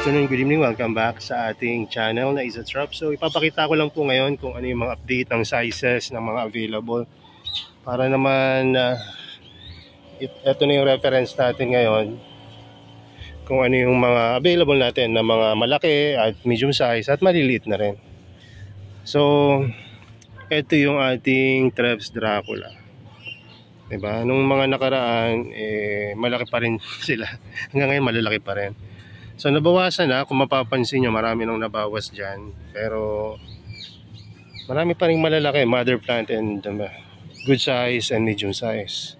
afternoon, good evening, welcome back sa ating channel na Isa Trop. So ipapakita ko lang po ngayon kung ano yung mga update ng sizes ng mga available. Para naman ito na yung reference natin ngayon kung ano yung mga available natin na mga malaki at medium size at maliliit na rin. So ito yung ating Trebs Dracula. Diba? Nung mga nakaraan malaki pa rin sila. Hanggang ngayon malalaki pa rin. So nabawasan na, kung mapapansin nyo marami nang nabawas dyan. Pero marami pa rin malalaki, mother plant and good size and medium size.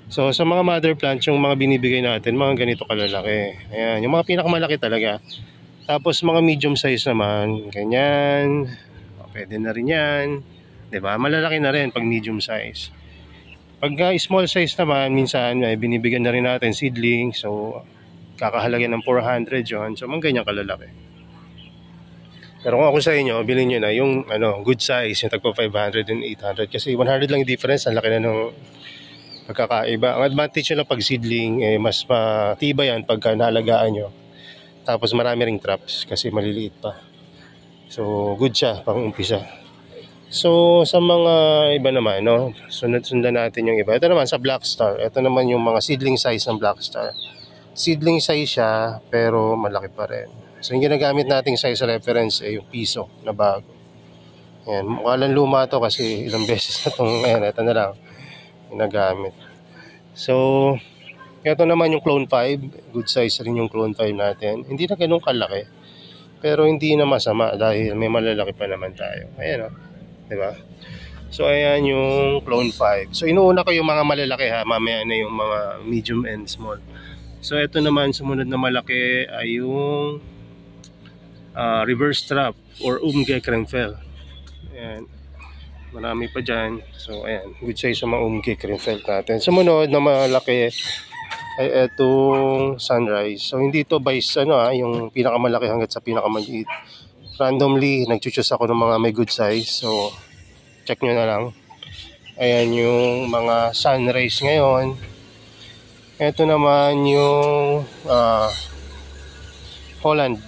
So sa mga mother plant, yung mga binibigay natin, mga ganito kalalaki. Ayan, yung mga pinakamalaki talaga. Tapos mga medium size naman, ganyan. Pwede na rin yan. Diba? Malalaki na rin pag medium size. Pag small size naman, minsan binibigyan na rin natin seedling. So kakahalaga ng 400 yun. So mga ganyan kalalaki. Pero kung ako sa inyo, bilhin nyo na yung good size, yung tagpo 500 and 800. Kasi 100 lang yung difference, ang laki na ng pagkakaiba. Ang advantage nyo lang pag seedling, mas matibay yan pagka naalagaan nyo. Tapos marami ring traps kasi maliliit pa. So good siya pang umpisa. So sa mga iba naman, sundan natin yung iba. Ito naman sa Black Star. Ito naman yung mga seedling size ng Black Star. Seedling size siya pero malaki pa rin. So yung ginagamit nating size reference yung piso na bago. Ayan, mukha lang luma to kasi ilang beses na itong, ito na lang ginagamit. So ito naman yung Clone 5. Good size rin yung Clone 5 natin. Hindi na ganun kalaki, pero hindi na masama dahil may malalaki pa naman tayo. Ayan diba? So ayan yung Clone 5. So inuuna ko yung mga malalaki mamaya na yung mga medium and small. So ito naman, sumunod na malaki ay yung reverse trap or Umge Krenfel. Ayan, marami pa dyan. So ayan, good size yung mga Umge Krenfel natin. Sumunod na malaki ay itong Sunrise. So hindi ito by yung pinakamalaki hanggat sa pinakamaliit. Randomly nag-choose ako ng mga may good size. So check nyo na lang. Ayan yung mga Sunrise ngayon. Ito naman yung Holland.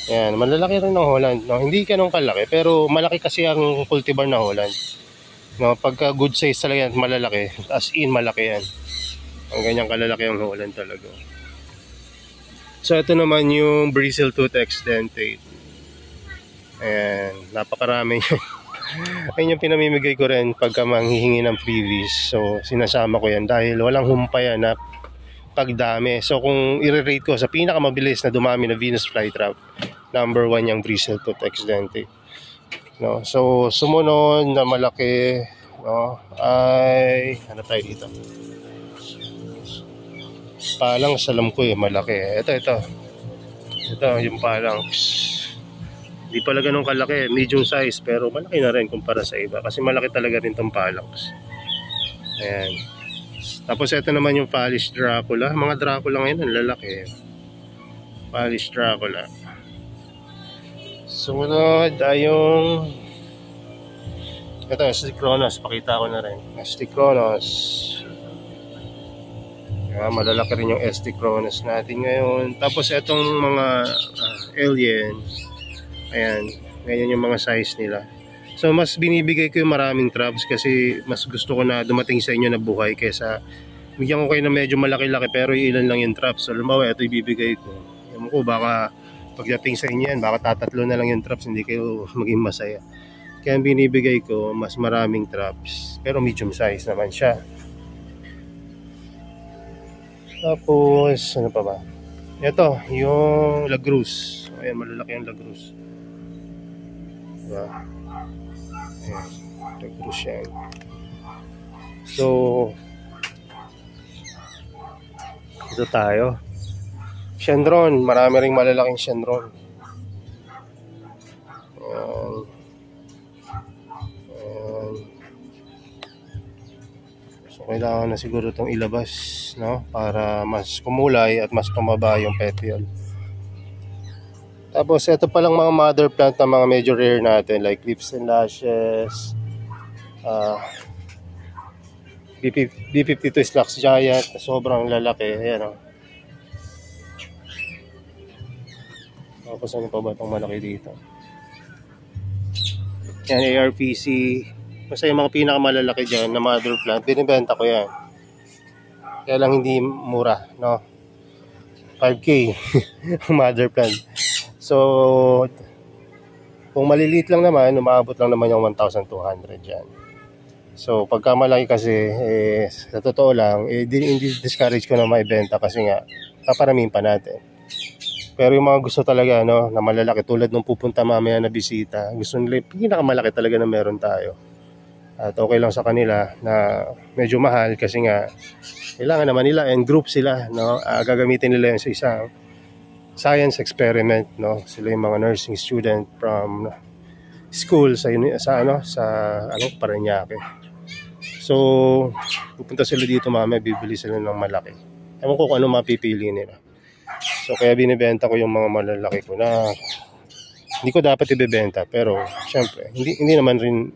Ayan, malalaki rin ng Holland. Hindi ganun kalaki, pero malaki kasi ang cultivar na Holland. Pagka good size talaga yan, malalaki. As in, malaki yan. Ang ganyan kalalaki ang Holland talaga. So, ito naman yung Bristle Tooth Exdentate. Ayan, napakarami yan. Ayun yung pinamimigay ko rin pagka manghihingi ng freebies. So sinasama ko yan dahil walang humpay na pagdami. So kung i-rate ko sa pinakamabilis na dumami na Venus flytrap, number 1 yung Bristle Tooth Exdentate. So sumunod na malaki ay ano tayo dito? Palangs, alam ko malaki. Ito yung palangs. Hindi pala ganun kalaki, medium size, pero malaki na rin kumpara sa iba kasi malaki talaga rin itong palangs. Ayan. Tapos ito naman yung Polish Dracula. Mga Dracula ngayon ang lalaki. Polish Dracula. Sumunod ay yung ito, Sticronos. Pakita ko na rin. Sticronos. Malalaki rin yung Sticronos natin ngayon. Tapos itong mga alien. Ayan, ganyan yung mga size nila. So mas binibigay ko yung maraming traps kasi mas gusto ko na dumating sa inyo na buhay kaysa bigyan ko kayo na medyo malaki-laki pero ilan lang yung traps. So halimbawa ito ibibigay ko. Alam ko baka pagdating sa inyo yan, baka tatatlo na lang yung traps, hindi kayo maging masaya. Kaya binibigay ko mas maraming traps pero medium size naman siya. Tapos ano pa ba? Ito, yung Lagrus. Ayan, malalaki yung Lagrus. Diba? Ayan, Lagrus yan. So ito tayo. Chandron, marami ring malalaking Chandron. Ayan. Ayan. So kailangan na siguro itong ilabas, para mas kumulay at mas tumaba yung petiole. Tapos ito palang mga mother plant na mga major rare natin like Lips and Lashes, B52 Slacks Giant, sobrang lalaki. Ayan Tapos ano pa ba itong malaki dito? Yan, ARPC. Basta yung mga pinakamalalaki dyan na mother plant, binibenta ko yan. Kaya lang hindi mura, no? 5K mother plant. So, kung maliliit lang naman, umaabot lang naman yung 1,200 dyan. So, pagka malaki kasi, sa totoo lang, discourage ko na maibenta kasi nga, paparamihin pa natin. Pero yung mga gusto talaga, no, na malalaki, tulad nung pupunta mamaya na bisita, gusto nila yung pinakamalaki talaga na meron tayo. At okay lang sa kanila na medyo mahal kasi nga, kailangan naman nila and group sila, no, gagamitin nila yun sa isang science experiment, no. Sila yung mga nursing student from school sa Parañaque. So, pupunta sila dito mamaya, bibili sila ng malaki. Ewan ko kung ano mapipili nila. So kaya binibenta ko yung mga malalaki ko na hindi ko dapat ibebenta, pero syempre hindi naman rin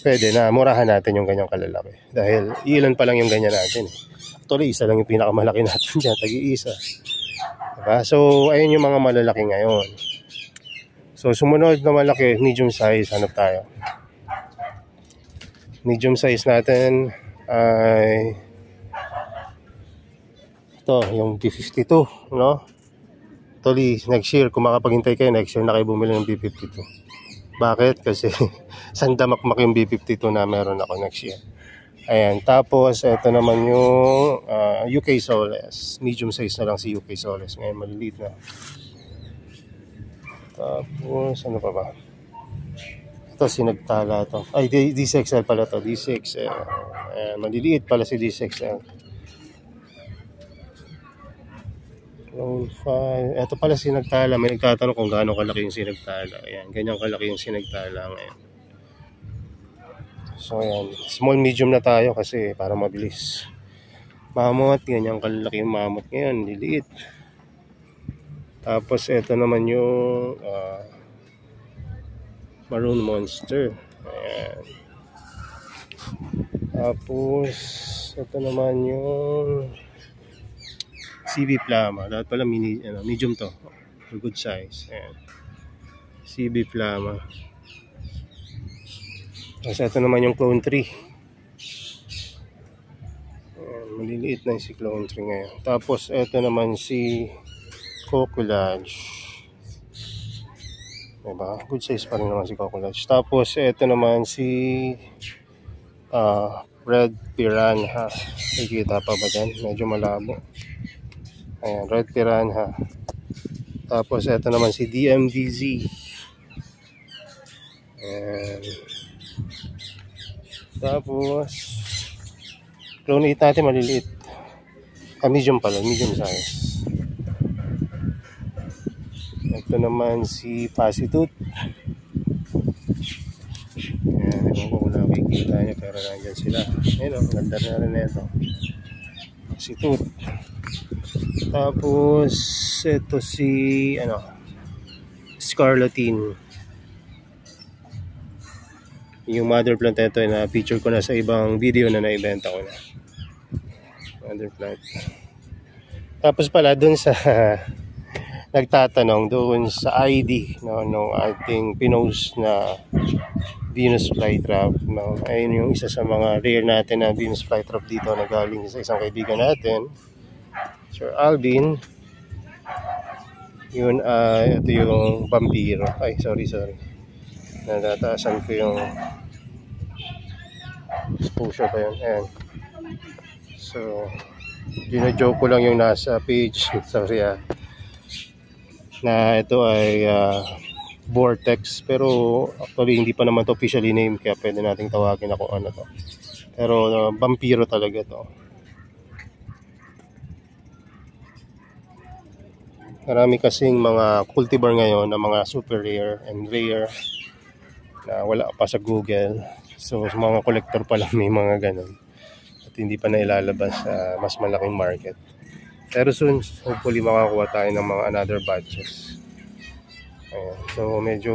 pwede na murahan natin yung ganyang kalalaki dahil ilan pa lang yung ganyan natin. Actually, isa lang yung pinakamalaki natin dyan, tagi-isa. Diba? So ayun yung mga malalaki ngayon. So sumunod na malaki, medium size, hanap tayo. Medium size natin ay ito, yung B52, no? Actually, next year, kung makapaghintay kayo, next year na kayo bumili ng B52. Bakit? Kasi sandamakmak yung B52 na meron ako next year. Ayan, tapos ito naman yung UK Soles. Medium size na lang si UK Soles. Ngayon, maliliit na. Tapos, ano pa ba? Ito, sinagtala to. Ay, D6XL pala to. D6XL. Ayan, maliliit pala si D6XL. Ito pala sinagtala. May nagtatanong kung gaano kalaki yung sinagtala. Ayan, ganyan kalaki yung sinagtala ngayon. So ayan, small medium na tayo kasi para mabilis. Mamot, ganyan kalaki yung mamot ngayon, liliit. Tapos ito naman yung Maroon Monster. Ayan. Tapos ito naman yung CB Plama. Dapat pala medium to. Good size. Ayan. CB Plama. Tapos ito naman yung Clone 3. Ayan, maliliit na yung si Clone 3 ngayon. Tapos ito naman si Cocolage. Diba? Good size pa rin naman si Cocolage. Tapos ito naman si Red Piranha. Nakikita pa ba dyan? Medyo malabo. Ayan, Red Piranha. Tapos ito naman si DMDZ. Ayan. Tapos Clone 8 natin maliliit. Medium pala, medium size. Ito naman si Pasitut. Ayan, ewan ko kung nakikita nyo pero nandyan sila. Ayan o, ganda na rin ito. Pasitut. Tapos ito si Scarlatine. Yung mother plant ito na feature ko na sa ibang video na naibenta ko na. Mother plant. Tapos pala dun sa nagtatanong doon sa ID no ating pinost na Venus flytrap, no? Ayun yung isa sa mga rare natin na Venus flytrap dito na galing sa isang kaibigan natin, Sir Alvin. Yun, ito yung vampiro. Ay, sorry. Natataasan ko yung exposure pa yun. Ayan. So, gina-joke ko lang yung nasa page. Sorry na ito ay Vortex. Pero actually hindi pa naman to officially named kaya pwede nating tawagin ako ano to. Pero vampiro talaga to. Marami kasing mga cultivar ngayon na mga super rare and rare na wala pa sa Google. So mga collector pa lang may mga ganun. At hindi pa na ilalabas sa mas malaking market. Pero soon, hopefully makakuha tayo ng mga another batches. Ayan. So medyo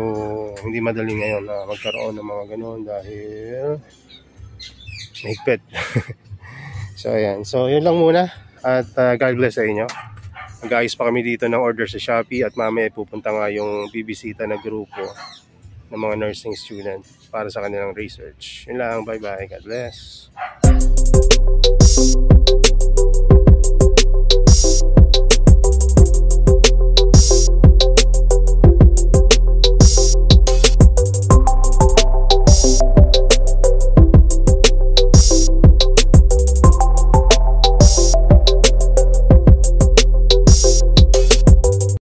hindi madali ngayon na magkaroon ng mga ganun dahil mahigpit. So ayan. So yun lang muna. At God bless sa inyo. Mag-ayos pa kami dito ng order sa Shopee at mamaya pupunta nga yung bibisita na grupo ng mga nursing student para sa kanilang research. Yun lang, bye bye, God bless.